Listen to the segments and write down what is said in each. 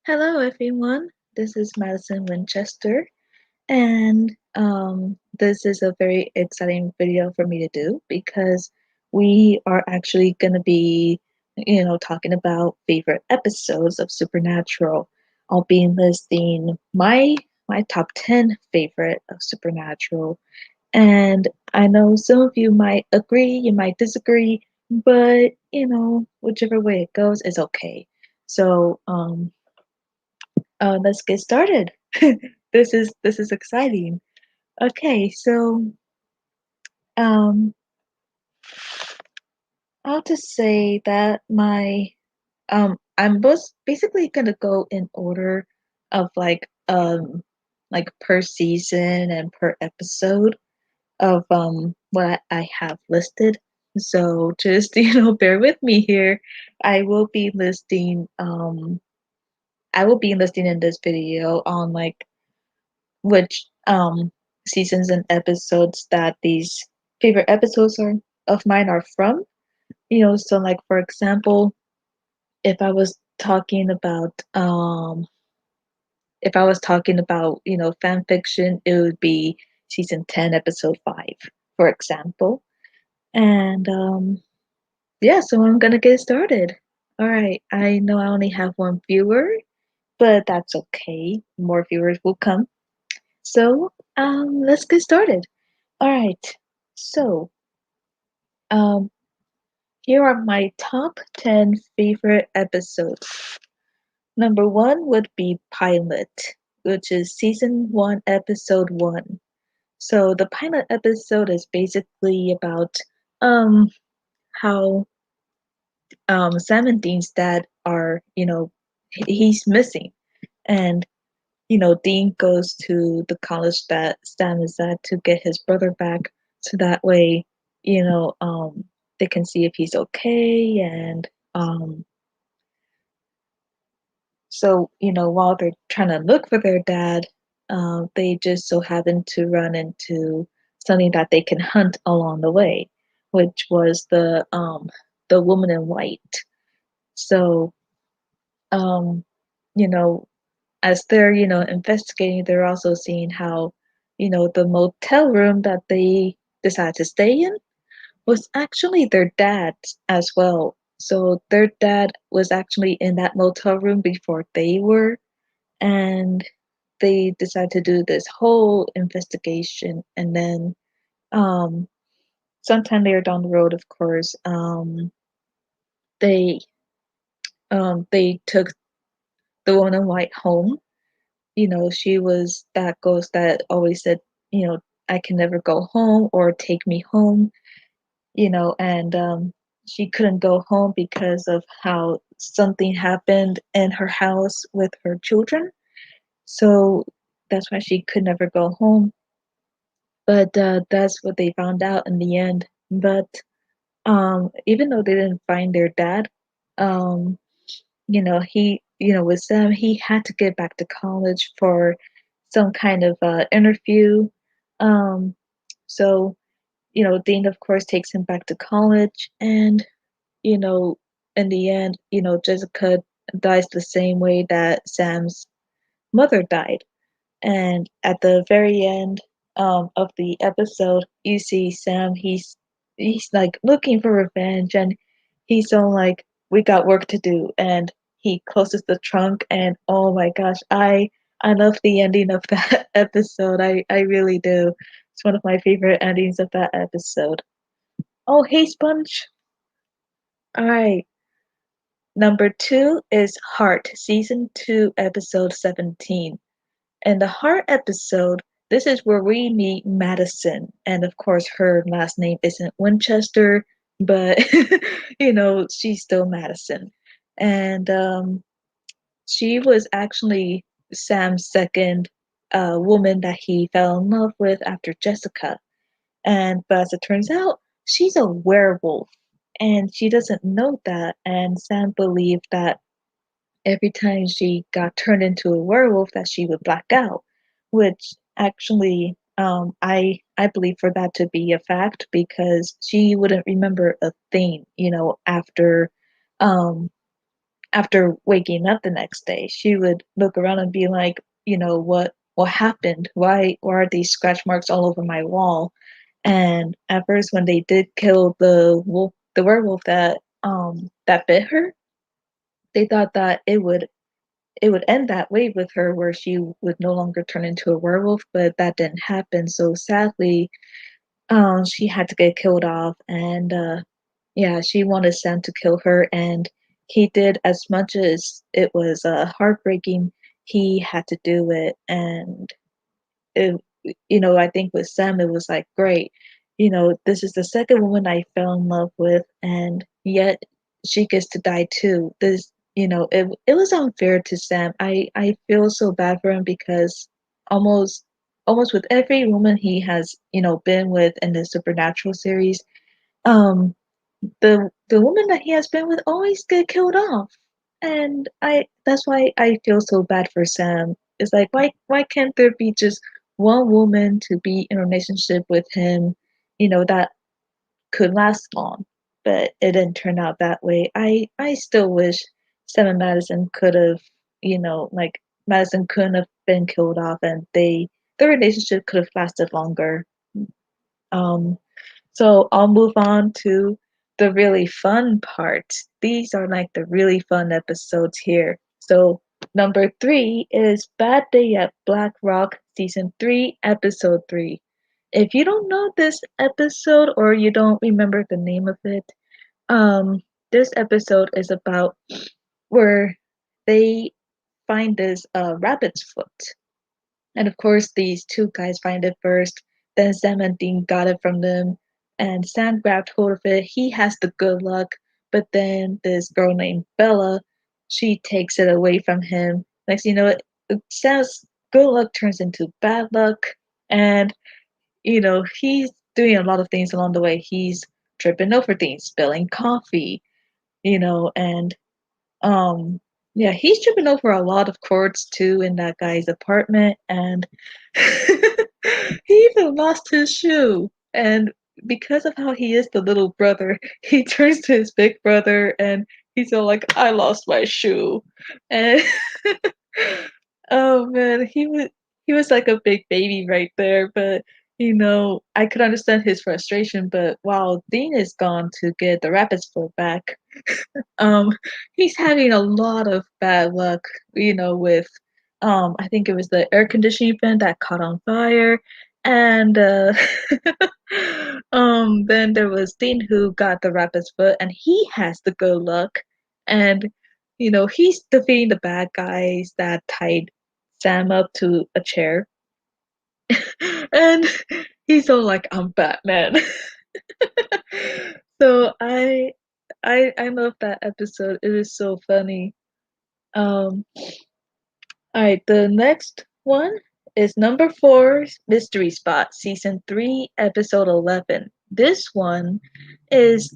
Hello, everyone. This is Madison Winchester, and this is a very exciting video for me to do because we are actually going to be, talking about favorite episodes of Supernatural. I'll be listing my top 10 favorite of Supernatural, and I know some of you might agree, you might disagree, but whichever way it goes is okay. So, let's get started. This is exciting. Okay, so um, I'll just say that I'm basically gonna go in order of like per season and per episode of what I have listed. So just bear with me here. I will be listing I will be listing in this video on like which seasons and episodes that these favorite episodes are of mine are from. So like for example, if I was talking about fan fiction, it would be season 10, episode 5, for example. And yeah, so I'm gonna get started. All right, I know I only have one viewer, but that's okay. More viewers will come. So let's get started. All right. So, um, here are my top 10 favorite episodes. Number one would be Pilot, which is season 1, episode 1. So, the pilot episode is basically about um how Sam and Dean's dad are, he's missing. And Dean goes to the college that Sam is at to get his brother back, so that way, you know, um, they can see if he's okay. And so, while they're trying to look for their dad, they just so happen to run into something that they can hunt along the way, which was the woman in white. So, um, you know, as they're investigating, they're also seeing how the motel room that they decided to stay in was actually their dad's as well. So their dad was actually in that motel room before they were, and they decided to do this whole investigation. And then sometime later down the road, of course, they they took the woman in white home. She was that ghost that always said, I can never go home or take me home, and she couldn't go home because of how something happened in her house with her children. So that's why she could never go home. But that's what they found out in the end. But even though they didn't find their dad, um, with Sam, he had to get back to college for some kind of interview. Um, so, Dean, of course, takes him back to college. And, you know, in the end, Jessica dies the same way that Sam's mother died. And at the very end of the episode, you see Sam, he's like looking for revenge, and he's so like, we got work to do. And he closes the trunk, and oh my gosh, I love the ending of that episode. I really do. It's one of my favorite endings of that episode. Oh, hey, Sponge. All right. Number two is Heart, season 2, episode 17. In the Heart episode, this is where we meet Madison. And of course, her last name isn't Winchester, but she's still Madison. And she was actually Sam's second woman that he fell in love with after Jessica. And but as it turns out, she's a werewolf. And she doesn't know that. And Sam believed that every time she got turned into a werewolf that she would black out, which actually I believe for that to be a fact because she wouldn't remember a thing, um after waking up the next day, she would look around and be like, what happened? Why are these scratch marks all over my wall? And at first, when they did kill the werewolf that bit her, they thought that it would end that way with her, where she would no longer turn into a werewolf, but that didn't happen. So sadly, she had to get killed off, and yeah, she wanted Sam to kill her, and he did. As much as it was heartbreaking, he had to do it. And it, I think with Sam, it was like, great, this is the second woman I fell in love with, and yet she gets to die too. It was unfair to Sam. I feel so bad for him because almost almost with every woman he has, been with in the Supernatural series, um, the woman that he has been with always get killed off. And I that's why I feel so bad for Sam. It's like, why can't there be just one woman to be in a relationship with him, that could last long? But it didn't turn out that way. I still wish Sam and Madison could have, like, Madison couldn't have been killed off, and their relationship could have lasted longer. Um so I'll move on to the really fun part. These are like the really fun episodes here. So number 3 is Bad Day at Black Rock, Season 3, Episode 3. If you don't know this episode, or you don't remember the name of it, this episode is about where they find this rabbit's foot. And of course, these two guys find it first. Then Sam and Dean got it from them, and Sam grabbed hold of it. He has the good luck, but then this girl named Bella, she takes it away from him. Next, thing you know, Sam's good luck turns into bad luck, and he's doing a lot of things along the way. He's tripping over things, spilling coffee, and um, yeah, he's tripping over a lot of cords too in that guy's apartment, and he even lost his shoe. And because of how he is the little brother, he turns to his big brother and he's all like, "I lost my shoe," and oh man, he was like a big baby right there, but. I could understand his frustration, but while Dean is gone to get the rabbit's foot back, um, he's having a lot of bad luck, with I think it was the air conditioning fan that caught on fire, and then there was Dean who got the rabbit's foot, and he has the good luck, and he's defeating the bad guys that tied Sam up to a chair, and he's all like, "I'm Batman." So I love that episode. It is so funny. Um, alright, the next one is number 4, Mystery Spot, Season 3, Episode 11. This one is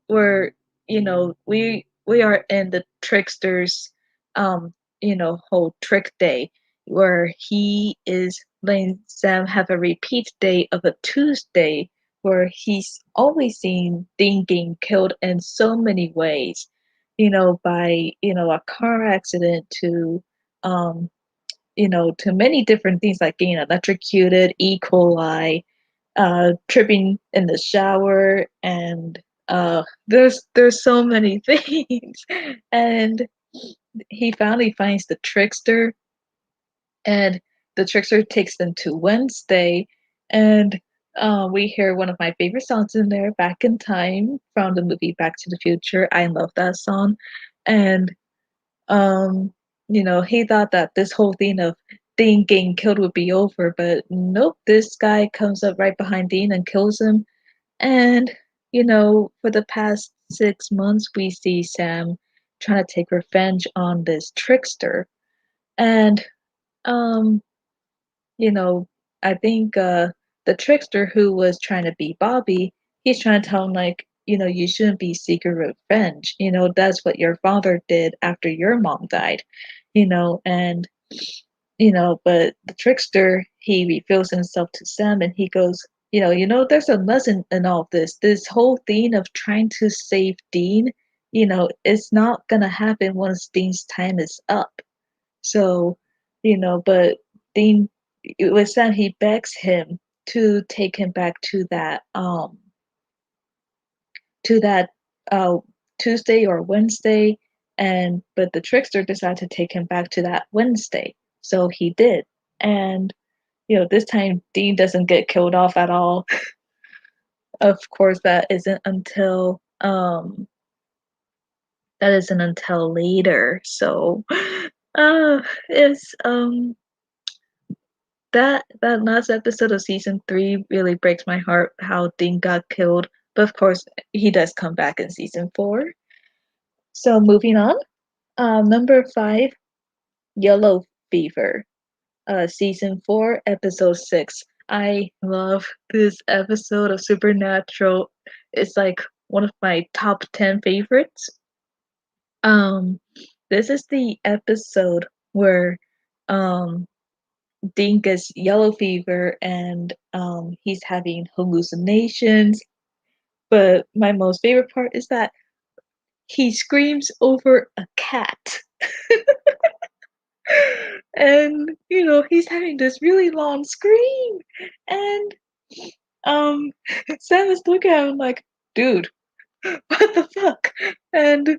where we are in the trickster's whole trick day, where he is letting Sam have a repeat day of a Tuesday, where he's always seen Dean getting killed in so many ways, by a car accident to um to many different things, like getting electrocuted, E. coli, tripping in the shower, and there's so many things. And he finally finds the trickster, and the trickster takes them to Wednesday, and we hear one of my favorite songs in there, "Back in Time" from the movie Back to the Future. I love that song. And um, he thought that this whole thing of Dean getting killed would be over, but nope, this guy comes up right behind Dean and kills him. And, for the past 6 months, we see Sam trying to take revenge on this trickster. And, um, you know, I think the trickster who was trying to be Bobby, he's trying to tell him, like, you shouldn't be seeking revenge. That's what your father did after your mom died. And but the trickster, he reveals himself to Sam, and he goes, there's a lesson in all this. This whole thing of trying to save Dean it's not gonna happen once Dean's time is up. So, but Dean, with Sam, he begs him to take him back to that uh Tuesday or Wednesday, and but the trickster decided to take him back to that Wednesday. So he did. And this time Dean doesn't get killed off at all. Of course, that isn't until later. So it's that last episode of season 3 really breaks my heart how Dean got killed. But of course, he does come back in season 4. So moving on, number 5, Yellow Fever, season 4, episode 6. I love this episode of Supernatural. It's like one of my top 10 favorites. Um, this is the episode where um Dean gets yellow fever and he's having hallucinations. But my most favorite part is that he screams over a cat. And he's having this really long scream. And um Sam is looking at him like, dude, what the fuck? And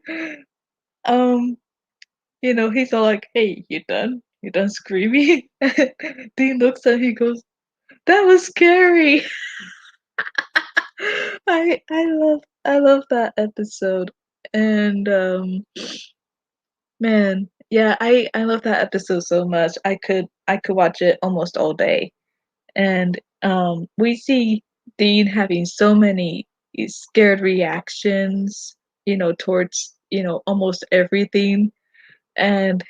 um he's all like, hey, you done? You done screaming? Dean looks at him, he goes, that was scary. I love that episode. And man, yeah, I love that episode so much. I could watch it almost all day. And we see Dean having so many scared reactions, towards, almost everything. And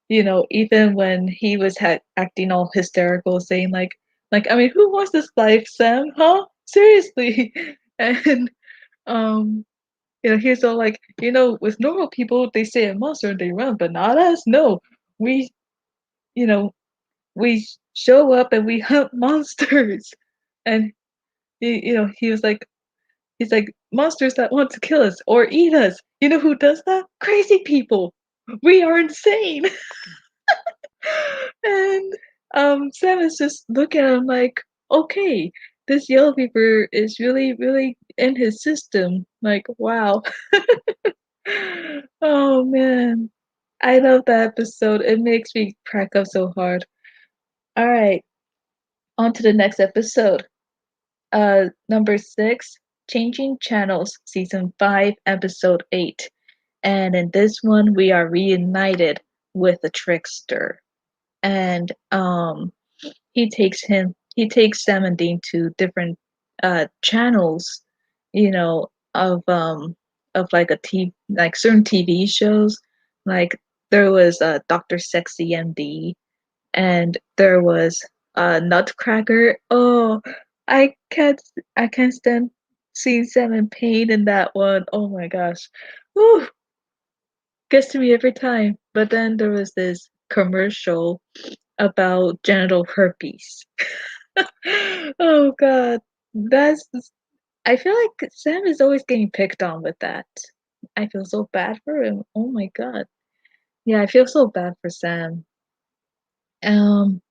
even when he was acting all hysterical, saying like, I mean, who wants this life, Sam? Huh? Seriously. And um, he's all like, with normal people, they say a monster and they run, but not us. No, we, you know, we show up and we hunt monsters. And he was like, he's like, monsters that want to kill us or eat us. You know who does that? Crazy people. We are insane. And Sam is just looking at him like, okay, this yellow fever is really, really in his system. Like, wow. Oh man. I love that episode. It makes me crack up so hard. All right, on to the next episode. Number 6, Changing Channels, season 5, episode 8. And in this one, we are reunited with the trickster. And he takes Sam and Dean to different channels, of like like certain TV shows. Like there was Dr. Sexy MD, and there was Nutcracker. Oh, I can't I can't stand seeing Sam in pain in that one. Oh my gosh. Whew, gets to me every time. But then there was this commercial about genital herpes. Oh god. That's I feel like Sam is always getting picked on with that. I feel so bad for him. Oh my god. Yeah, I feel so bad for Sam. Um,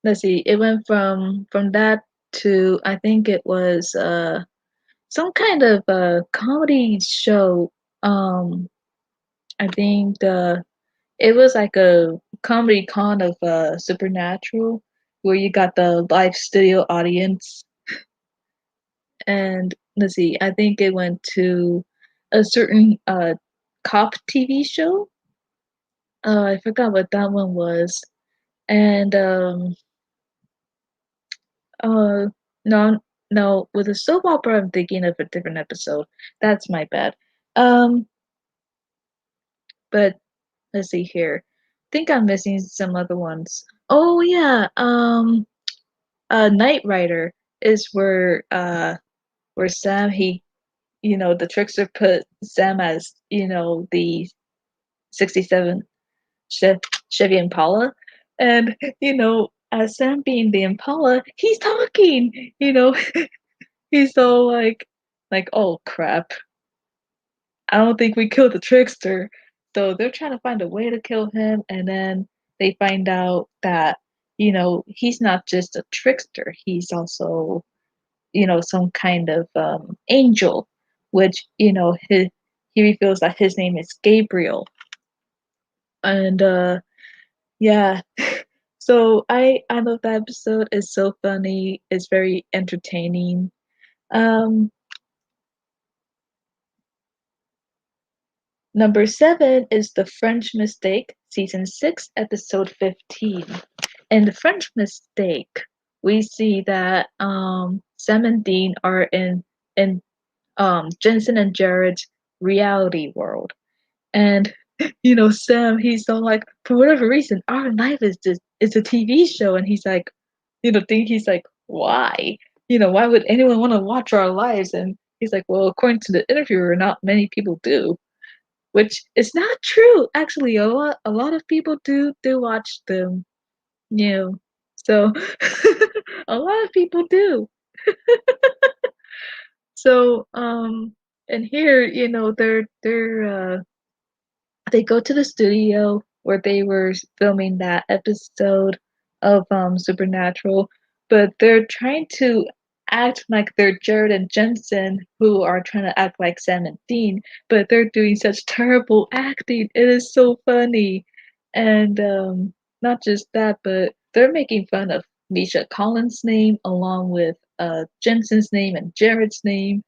let's see. It went from that to, I think it was some kind of comedy show. I think it was like a comedy con of Supernatural, where you got the live studio audience. And let's see, I think it went to a certain cop TV show. I forgot what that one was. And uh no, no, with a soap opera I'm thinking of a different episode. That's my bad. Um but let's see here. Think I'm missing some other ones. Oh yeah, Knight Rider is where Sam, the trickster put Sam as, the 67 Chevy Impala. And, as Sam being the Impala, he's talking, he's all like, oh crap. I don't think we killed the trickster. So they're trying to find a way to kill him, and then they find out that, he's not just a trickster, he's also, some kind of angel, which, he reveals that his name is Gabriel. And yeah. So I love that episode. It's so funny. It's very entertaining. Um Number 7 is The French Mistake, season 6, episode 15. In The French Mistake, we see that Sam and Dean are in Jensen and Jared's reality world. And Sam, he's so like, for whatever reason, our life is just it's a TV show, and he's like, he's like, why? Why would anyone want to watch our lives? And he's like, well, according to the interviewer, not many people do, which is not true. Actually, a lot of people do watch them, you know. So a lot of people do. So and here, they go to the studio where they were filming that episode of Supernatural, but they're trying to act like they're Jared and Jensen, who are trying to act like Sam and Dean, but they're doing such terrible acting. It is so funny. And not just that, but they're making fun of Misha Collins' name along with Jensen's name and Jared's name.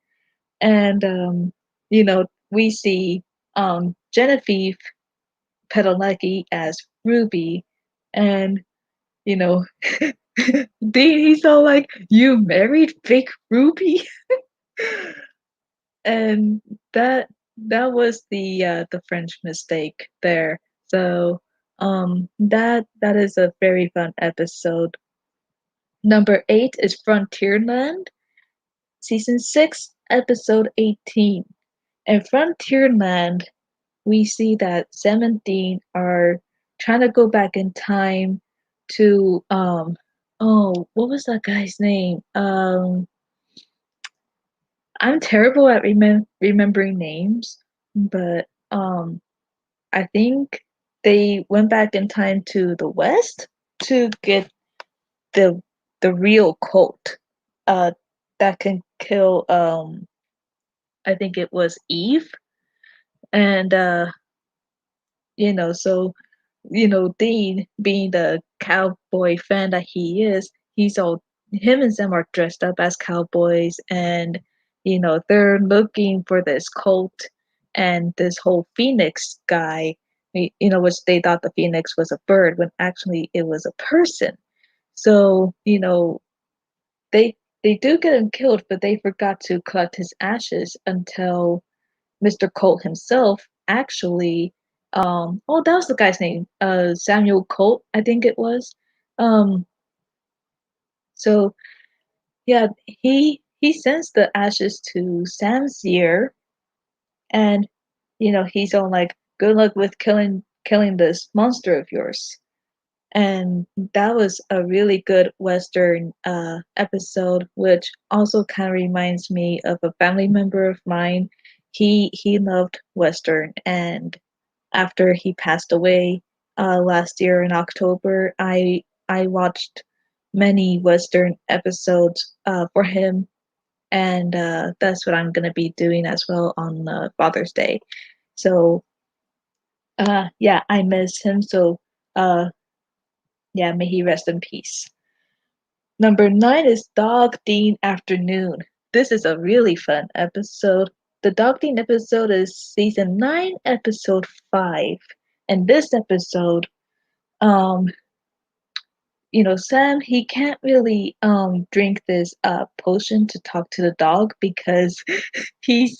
And we see Genevieve Padalecki as Ruby, and you know, Dean, he's all like, "You married fake Ruby," and that that was the French mistake there. So, that is a very fun episode. Number 8 is Frontierland, season 6, episode 18. In Frontierland, we see that Sam and Dean are trying to go back in time to oh, what was that guy's name? I'm terrible at remembering names, but I think they went back in time to the West to get the the real cult uh that can kill I think it was Eve. And so, Dean, being the cowboy fan that he is, him and Sam are dressed up as cowboys, and, they're looking for this cult and this whole Phoenix guy, which they thought the Phoenix was a bird when actually it was a person. So, they, they do get him killed, but they forgot to collect his ashes until Mr. Colt himself actually that was the guy's name. Samuel Colt, I think it was. Um so yeah, he sends the ashes to Sam's ear, and he's all like, good luck with killing this monster of yours. And that was a really good Western episode, which also kind of reminds me of a family member of mine. He loved Western, and after he passed away last year in October, I watched many Western episodes for him, and that's what I'm gonna be doing as well on Father's Day. So yeah, I miss him. So uh, yeah, may he rest in peace. Number 9 is Dog Dean Afternoon. This is a really fun episode. The Dog Dean episode is season 9, episode 5. And this episode, um, Sam, he can't really drink this potion to talk to the dog because he's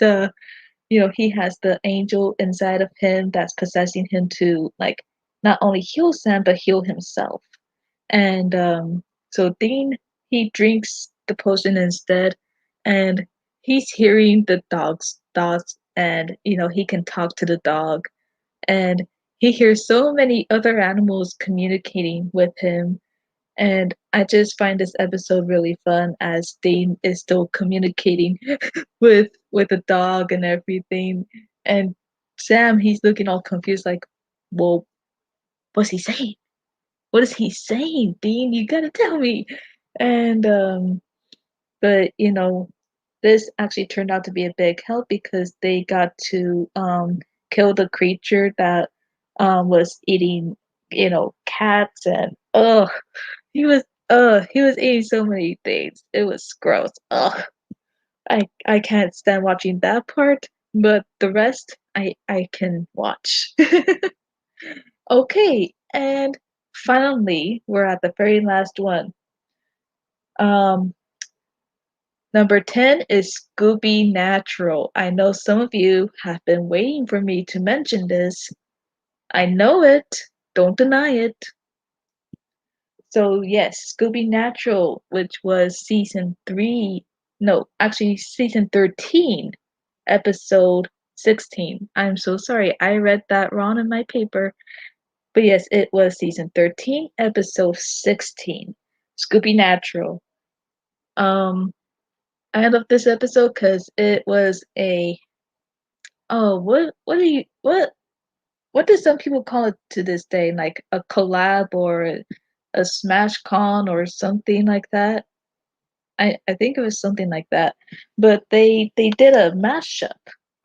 he has the angel inside of him that's possessing him to, like, not only heal Sam but heal himself. And so Dean, he drinks the potion instead, and he's hearing the dog's thoughts, and he can talk to the dog, and he hears so many other animals communicating with him. And I just find this episode really fun as Dean is still communicating with the dog and everything. And Sam, he's looking all confused, like, well, what's he saying? What is he saying, Dean? You gotta tell me. And but this actually turned out to be a big help because they got to kill the creature that was eating, cats and he was he was eating so many things. It was gross. I can't stand watching that part, but the rest I can watch. Okay, and finally, we're at the very last one. Um, Number 10 is ScoobyNatural. I know some of you have been waiting for me to mention this. I know it. Don't deny it. So, yes, ScoobyNatural, which was season 3, no, actually season 13, episode 16. I'm so sorry. I read that wrong in my paper. But yes, it was season 13, episode 16. ScoobyNatural. Um, I love this episode because it was a what do you what do some people call it to this day? Like a collab or a smash con or something like that. I think it was something like that. But they did a mashup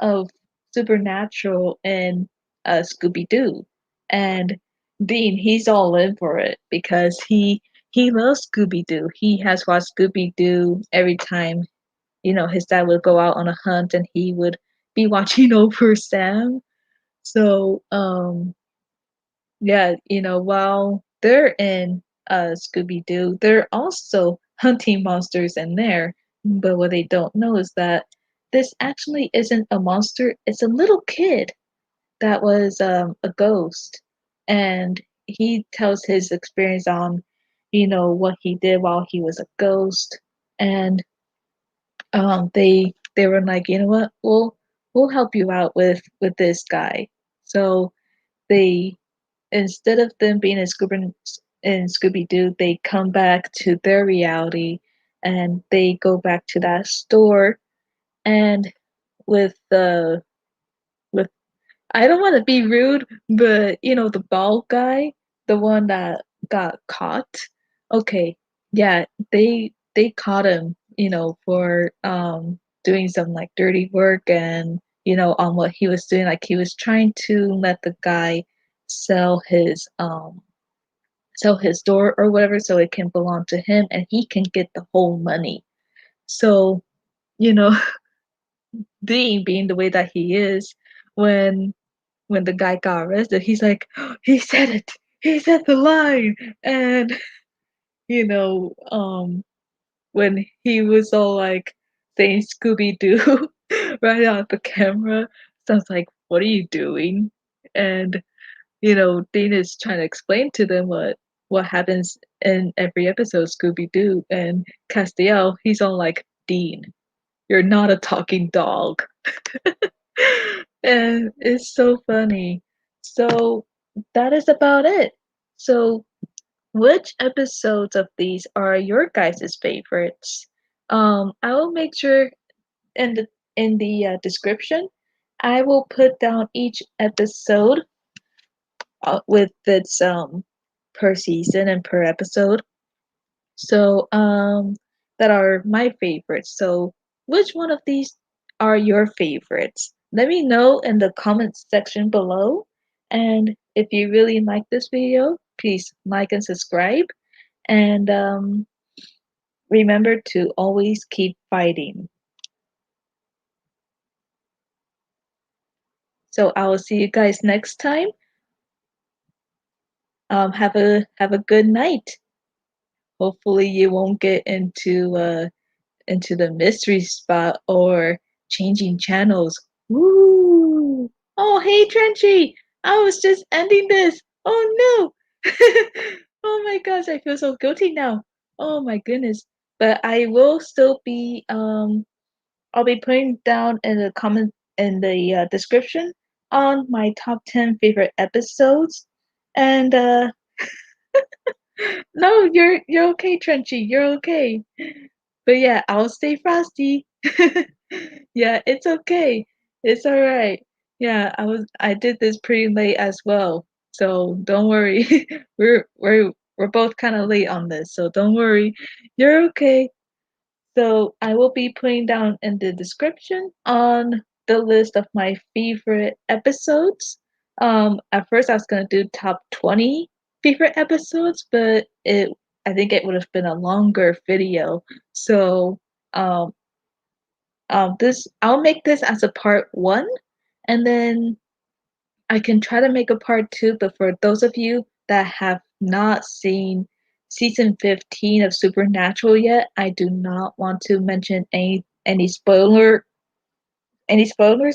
of Supernatural and Scooby Doo, and Dean he's all in for it because he loves Scooby Doo. He has watched Scooby Doo every time his dad would go out on a hunt and he would be watching over Sam. So, yeah, while they're in Scooby Doo, they're also hunting monsters in there. But what they don't know is that this actually isn't a monster, it's a little kid that was a ghost. And he tells his experience on, what he did while he was a ghost. And they were like, you know what, we'll help you out with this guy. So they instead of them being in Scooby Doo, they come back to their reality and they go back to that store and with the with I don't want to be rude, but the bald guy, the one that got caught. Okay, yeah, they caught him, for doing some like dirty work and on what he was doing. Like he was trying to let the guy sell his door or whatever so it can belong to him and he can get the whole money. So, you know, being the way that he is, when the guy got arrested, he's like, he said it. He said the line. And, you know, um, when he was all like saying Scooby Doo right out the camera, sounds like, what are you doing? And, Dean is trying to explain to them what happens in every episode Scooby Doo. And Castiel, he's all like, Dean, you're not a talking dog. And it's so funny. So that is about it. So which episodes of these are your guys' favorites? I will make sure in the description, I will put down each episode with its per season and per episode. So that are my favorites. So which one of these are your favorites? Let me know in the comments section below. And if you really like this video, please like and subscribe. And remember to always keep fighting. So I will see you guys next time. Have a good night. Hopefully you won't get into the mystery spot or changing channels. Woo! Oh, hey, Trenchy! I was just ending this. Oh no! Oh my gosh, I feel so guilty now. Oh my goodness. But I will still be I'll be putting down in the comment in the description on my top 10 favorite episodes. And no, you're okay, Trenchy. You're okay. But yeah, I'll stay frosty. Yeah, it's okay. It's all right. Yeah, I did this pretty late as well, so don't worry. We're both kind of late on this, so don't worry. You're okay. So I will be putting down in the description on the list of my favorite episodes. At first I was gonna do top 20 favorite episodes, but it I think it would have been a longer video. So um this I'll make this as a part one, and then I can try to make a part two, but for those of you that have not seen season 15 of Supernatural yet, I do not want to mention any spoilers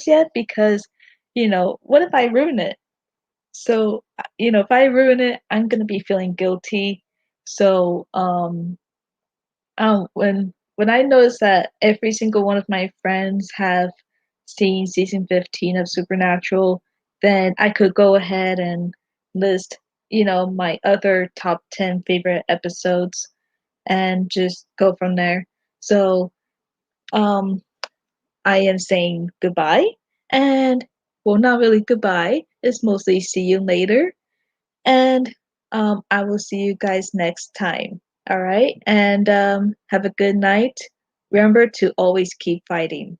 yet because what if I ruin it? So, if I ruin it, I'm gonna be feeling guilty. So, when I noticed that every single one of my friends have seen season 15 of Supernatural, then I could go ahead and list, my other top 10 favorite episodes and just go from there. So, um, I am saying goodbye, and well, not really goodbye. It's mostly see you later, and I will see you guys next time. All right, and have a good night. Remember to always keep fighting.